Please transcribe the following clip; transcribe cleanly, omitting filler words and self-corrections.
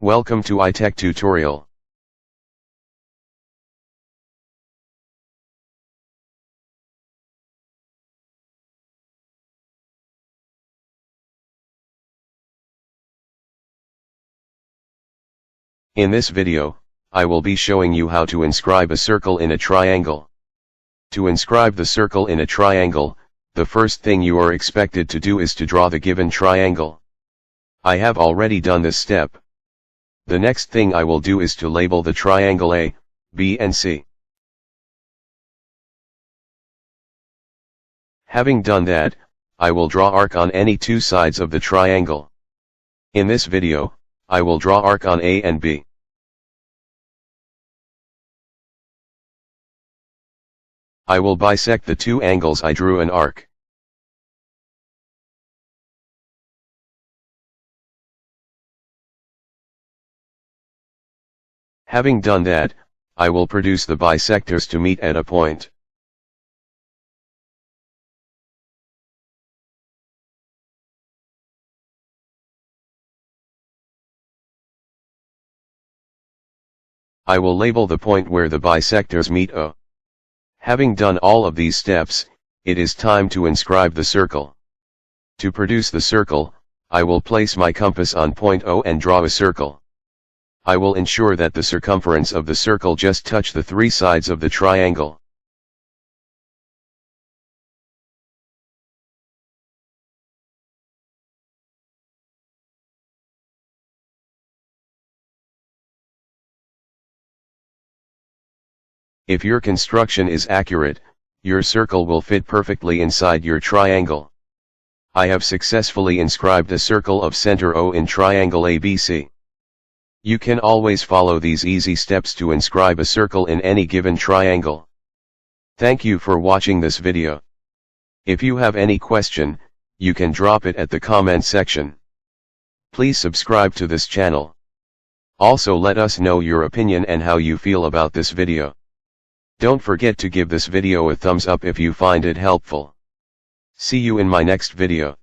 Welcome to iTech tutorial. In this video, I will be showing you how to inscribe a circle in a triangle. To inscribe the circle in a triangle, the first thing you are expected to do is to draw the given triangle. I have already done this step. The next thing I will do is to label the triangle A, B and C. Having done that, I will draw arc on any two sides of the triangle. In this video, I will draw arc on A and B. I will bisect the two angles I drew an arc. Having done that, I will produce the bisectors to meet at a point. I will label the point where the bisectors meet O. Having done all of these steps, it is time to inscribe the circle. To produce the circle, I will place my compass on point O and draw a circle. I will ensure that the circumference of the circle just touch the three sides of the triangle. If your construction is accurate, your circle will fit perfectly inside your triangle. I have successfully inscribed a circle of center O in triangle ABC. You can always follow these easy steps to inscribe a circle in any given triangle. Thank you for watching this video. If you have any question, you can drop it at the comment section. Please subscribe to this channel. Also let us know your opinion and how you feel about this video. Don't forget to give this video a thumbs up if you find it helpful. See you in my next video.